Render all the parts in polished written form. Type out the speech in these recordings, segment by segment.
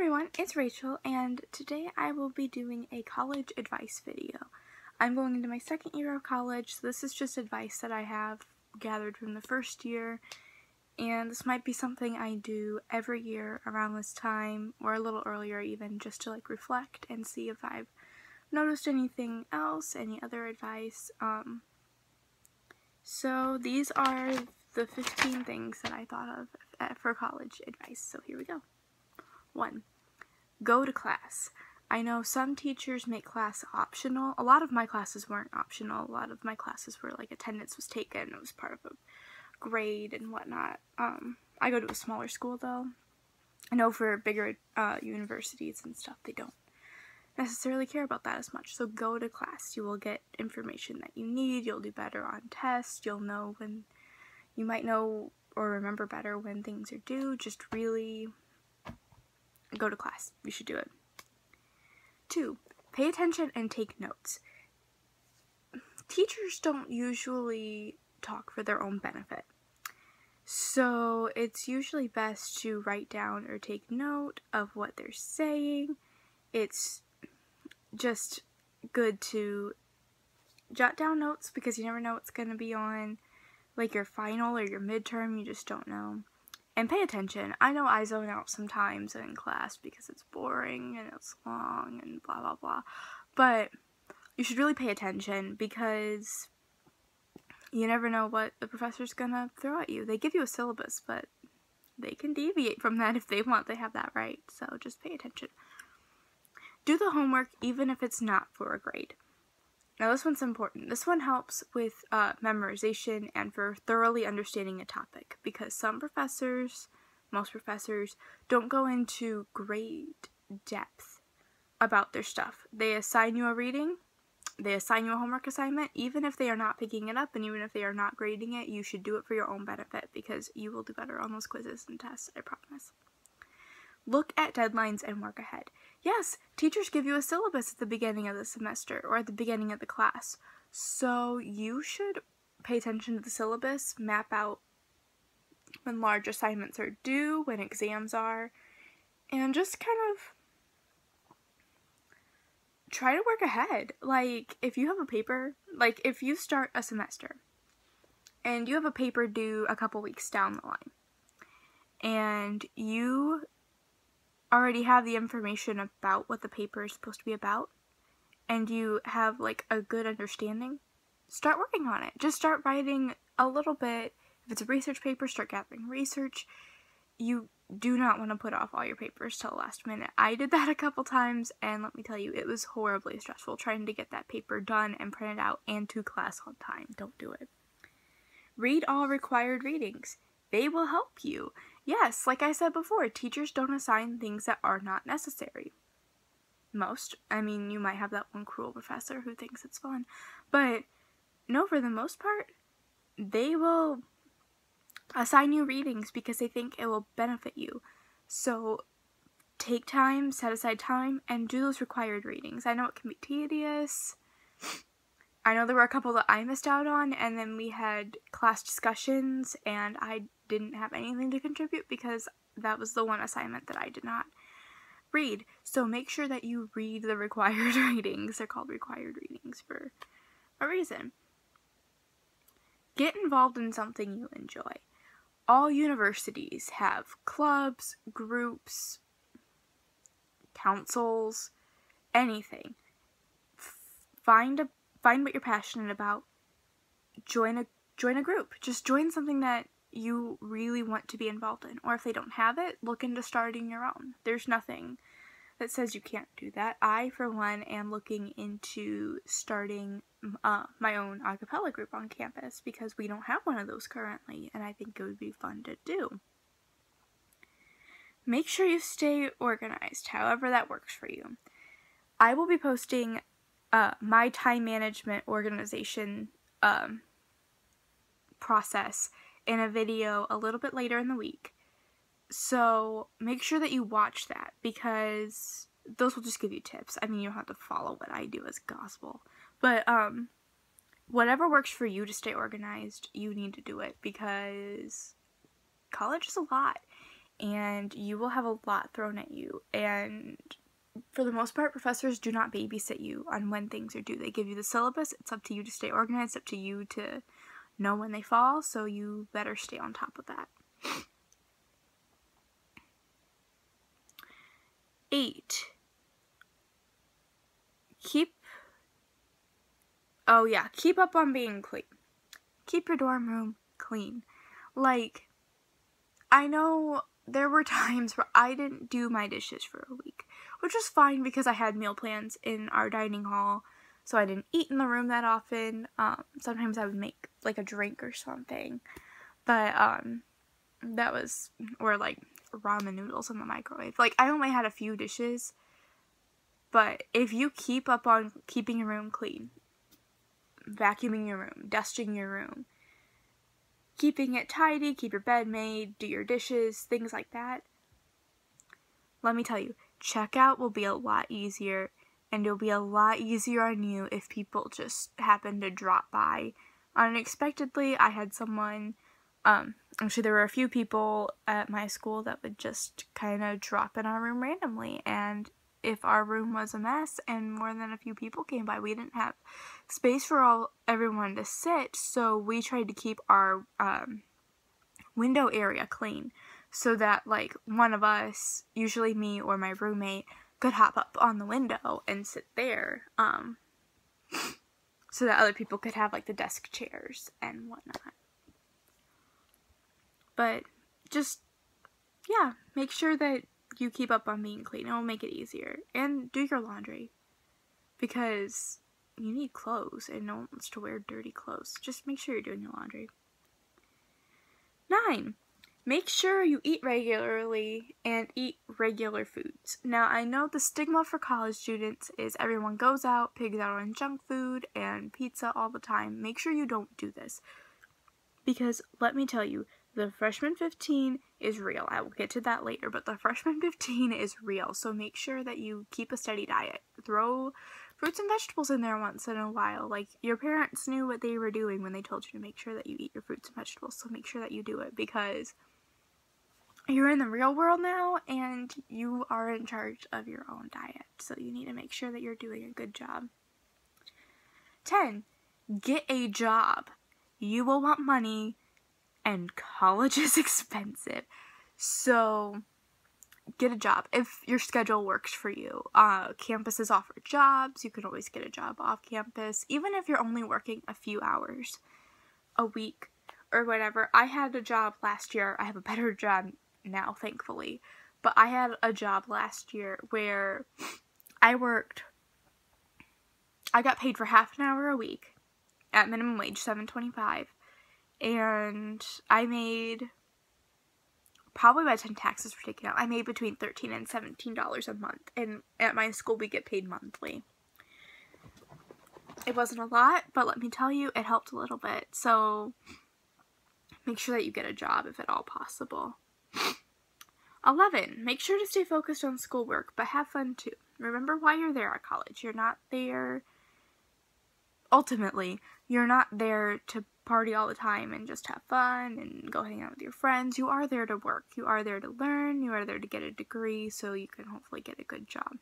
everyone, it's Rachel, and today I will be doing a college advice video. I'm going into my second year of college, so this is just advice that I have gathered from the first year, and this might be something I do every year around this time, or a little earlier even, just to reflect and see if I've noticed anything else, any other advice. So these are the 15 things that I thought of for college advice, so here we go. 1. Go to class. I know some teachers make class optional. A lot of my classes weren't optional. A lot of my classes were attendance was taken. It was part of a grade and whatnot. I go to a smaller school though. I know for bigger universities and stuff, they don't necessarily care about that as much. So go to class. You will get information that you need. You'll do better on tests. You'll know when, you might know or remember better when things are due. Just really go to class. You should do it. 2. Pay attention and take notes. Teachers don't usually talk for their own benefit, so it's usually best to write down or take note of what they're saying. It's just good to jot down notes because you never know what's going to be on your final or your midterm. You just don't know. And pay attention. I know I zone out sometimes in class because it's boring and it's long and blah blah blah, but you should really pay attention because you never know what the professor's gonna throw at you. They give you a syllabus, but they can deviate from that if they want. They have that right, so just pay attention. Do the homework even if it's not for a grade. Now this one's important. This one helps with memorization and for thoroughly understanding a topic because most professors, don't go into great depth about their stuff. They assign you a reading, they assign you a homework assignment. Even if they are not picking it up and even if they are not grading it, you should do it for your own benefit because you will do better on those quizzes and tests, I promise. Look at deadlines and work ahead. Yes, teachers give you a syllabus at the beginning of the semester or at the beginning of the class, so you should pay attention to the syllabus, map out when large assignments are due, when exams are, and just kind of try to work ahead. If you have a paper, if you start a semester and you have a paper due a couple weeks down the line, and you already have the information about what the paper is supposed to be about, and you have a good understanding, start working on it. Just start writing a little bit. If it's a research paper, start gathering research. You do not want to put off all your papers till the last minute. I did that a couple times, and let me tell you, it was horribly stressful trying to get that paper done and printed out and to class on time. Don't do it. Read all required readings. They will help you. Yes, like I said before, teachers don't assign things that are not necessary. You might have that one cruel professor who thinks it's fun, but no, for the most part, they will assign you readings because they think it will benefit you. So take time, set aside time, and do those required readings. I know it can be tedious. I know there were a couple that I missed out on, and then we had class discussions, and I didn't have anything to contribute because that was the one assignment that I did not read. So make sure that you read the required readings. They're called required readings for a reason. Get involved in something you enjoy. All universities have clubs, groups, councils, anything. Find what you're passionate about. Join a group. Just join something that you really want to be involved in. Or if they don't have it, look into starting your own. There's nothing that says you can't do that. I, for one, am looking into starting my own a cappella group on campus because we don't have one of those currently, and I think it would be fun to do. Make sure you stay organized, however that works for you. I will be posting my time management organization process in a video a little bit later in the week. So make sure that you watch that because those will just give you tips. You don't have to follow what I do as gospel. But whatever works for you to stay organized, you need to do it because college is a lot. and you will have a lot thrown at you. And for the most part, professors do not babysit you on when things are due. They give you the syllabus. It's up to you to stay organized, up to you to know when they fall, so you better stay on top of that. 8. Keep up on being clean. Keep your dorm room clean. Like, I know there were times where I didn't do my dishes for a week, which was fine because I had meal plans in our dining hall, so I didn't eat in the room that often. Sometimes I would make like a drink or something, but that was, or like ramen noodles in the microwave. Like, I only had a few dishes, but if you keep up on keeping your room clean, vacuuming your room, dusting your room, keeping it tidy, keep your bed made, do your dishes, things like that, let me tell you, checkout will be a lot easier, and it'll be a lot easier on you if people just happen to drop by unexpectedly. I had someone, actually there were a few people at my school that would just kind of drop in our room randomly, and if our room was a mess and more than a few people came by, we didn't have space for everyone to sit, so we tried to keep our window area clean so that, like, one of us, usually me or my roommate, could hop up on the window and sit there, so that other people could have, like, the desk chairs and whatnot. But just, yeah, make sure that you keep up on being clean. It will make it easier. And do your laundry, because you need clothes and no one wants to wear dirty clothes. Just make sure you're doing your laundry. 9. Make sure you eat regularly and eat regular foods. Now, I know the stigma for college students is everyone goes out, pigs out on junk food and pizza all the time. Make sure you don't do this, because let me tell you, the freshman 15 is real. I will get to that later, but the freshman 15 is real, so make sure that you keep a steady diet. Throw fruits and vegetables in there once in a while. Like, your parents knew what they were doing when they told you to make sure that you eat your fruits and vegetables, so make sure that you do it, because you're in the real world now, and you are in charge of your own diet, so you need to make sure that you're doing a good job. 10. Get a job. You will want money, and college is expensive, so get a job if your schedule works for you. Campuses offer jobs. You can always get a job off campus, even if you're only working a few hours a week or whatever. I had a job last year. I have a better job now, thankfully, but I had a job last year where I got paid for half an hour a week at minimum wage, $7.25, and I made, probably by the time taxes were taken out, I made between $13 and $17 a month, and at my school we get paid monthly. It wasn't a lot, but let me tell you, it helped a little bit, so make sure that you get a job if at all possible. 11. Make sure to stay focused on schoolwork, but have fun too. Remember why you're there at college. You're not there, ultimately, you're not there to party all the time and just have fun and go hang out with your friends. You are there to work. You are there to learn. You are there to get a degree so you can hopefully get a good job.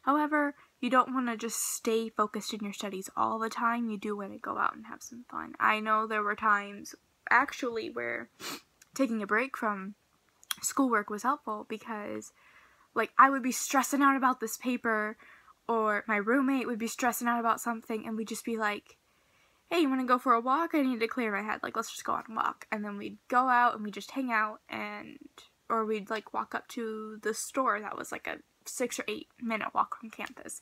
However, you don't want to just stay focused in your studies all the time. You do want to go out and have some fun. I know there were times, actually, where taking a break from schoolwork was helpful, because, like, I would be stressing out about this paper, or my roommate would be stressing out about something, and we'd just be like, hey, you want to go for a walk? I need to clear my head. Like, let's just go on a walk. And then we'd go out and we'd just hang out, or we'd, like, walk up to the store that was, like, a 6 or 8 minute walk from campus.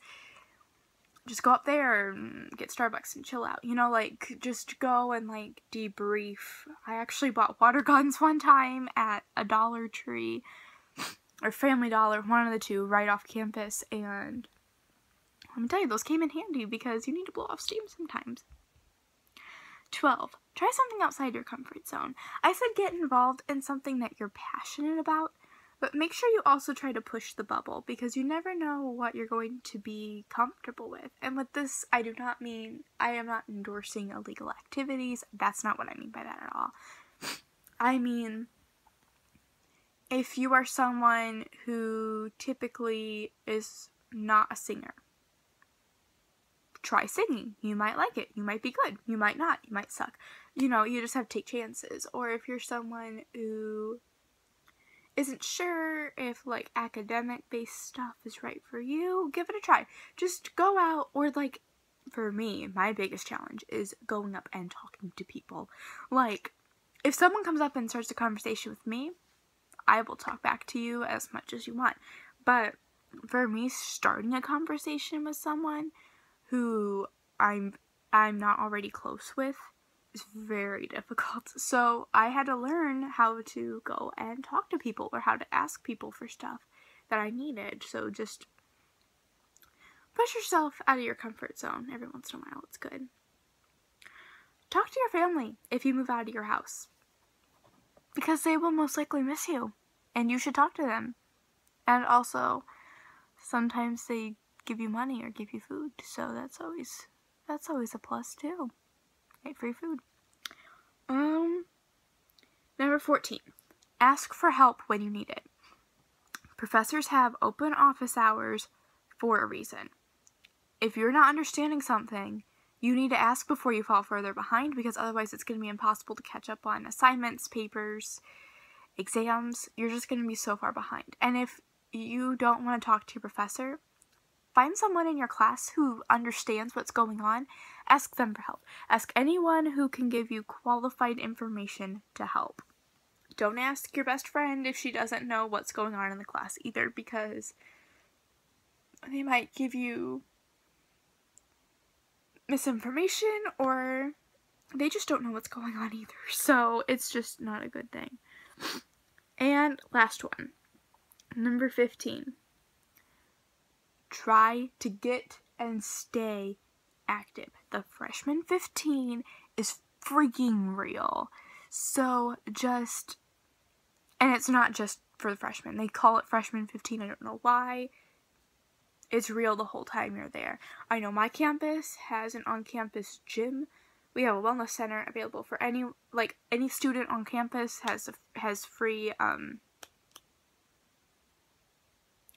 Just go up there and get Starbucks and chill out. You know, like, just go and, like, debrief. I actually bought water guns one time at a Dollar Tree, or Family Dollar, one of the two, right off campus, and let me tell you, those came in handy because you need to blow off steam sometimes. 12. Try something outside your comfort zone. I said get involved in something that you're passionate about, but make sure you also try to push the bubble, because you never know what you're going to be comfortable with. And with this, I do not mean, I am not endorsing illegal activities. That's not what I mean by that at all. I mean, if you are someone who typically is not a singer, try singing. You might like it. You might be good. You might not. You might suck. You know, you just have to take chances. Or if you're someone who isn't sure if like academic based stuff is right for you, give it a try. Just go out, or like for me, my biggest challenge is going up and talking to people. Like, if someone comes up and starts a conversation with me, I will talk back to you as much as you want. But for me, starting a conversation with someone who I'm not already close with is very difficult. So I had to learn how to go and talk to people, or how to ask people for stuff that I needed. So just push yourself out of your comfort zone every once in a while. It's good. Talk to your family if you move out of your house, because they will most likely miss you, and you should talk to them. And also, sometimes they give you money or give you food, so that's always a plus too. Get free food. Number 14. Ask for help when you need it. Professors have open office hours for a reason. If you're not understanding something, you need to ask before you fall further behind, because otherwise it's going to be impossible to catch up on assignments, papers, exams. You're just going to be so far behind. And if you don't want to talk to your professor, find someone in your class who understands what's going on. Ask them for help. Ask anyone who can give you qualified information to help. Don't ask your best friend if she doesn't know what's going on in the class either, because they might give you misinformation, or they just don't know what's going on either. So it's just not a good thing. And last one, number 15. Try to get and stay active. The freshman 15 is freaking real. So just, and it's not just for the freshmen. They call it freshman 15. I don't know why. It's real the whole time you're there. I know my campus has an on-campus gym. We have a wellness center available for any student on campus has free,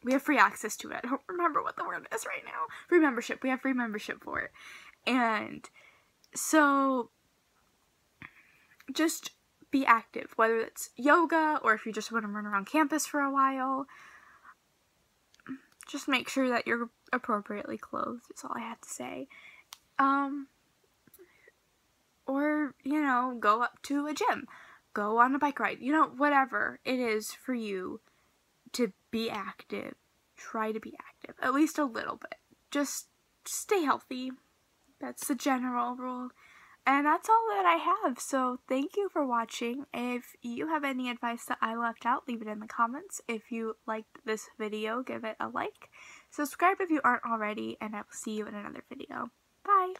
we have free access to it. I don't remember what the word is right now. Free membership. We have free membership for it. And so just be active, whether it's yoga or if you just want to run around campus for a while. Just make sure that you're appropriately clothed, is all I have to say. Or, you know, go up to a gym. Go on a bike ride. You know, whatever it is for you to be active. Try to be active. At least a little bit. Just stay healthy. That's the general rule. And that's all that I have. So thank you for watching. If you have any advice that I left out, leave it in the comments. If you liked this video, give it a like. Subscribe if you aren't already, and I will see you in another video. Bye!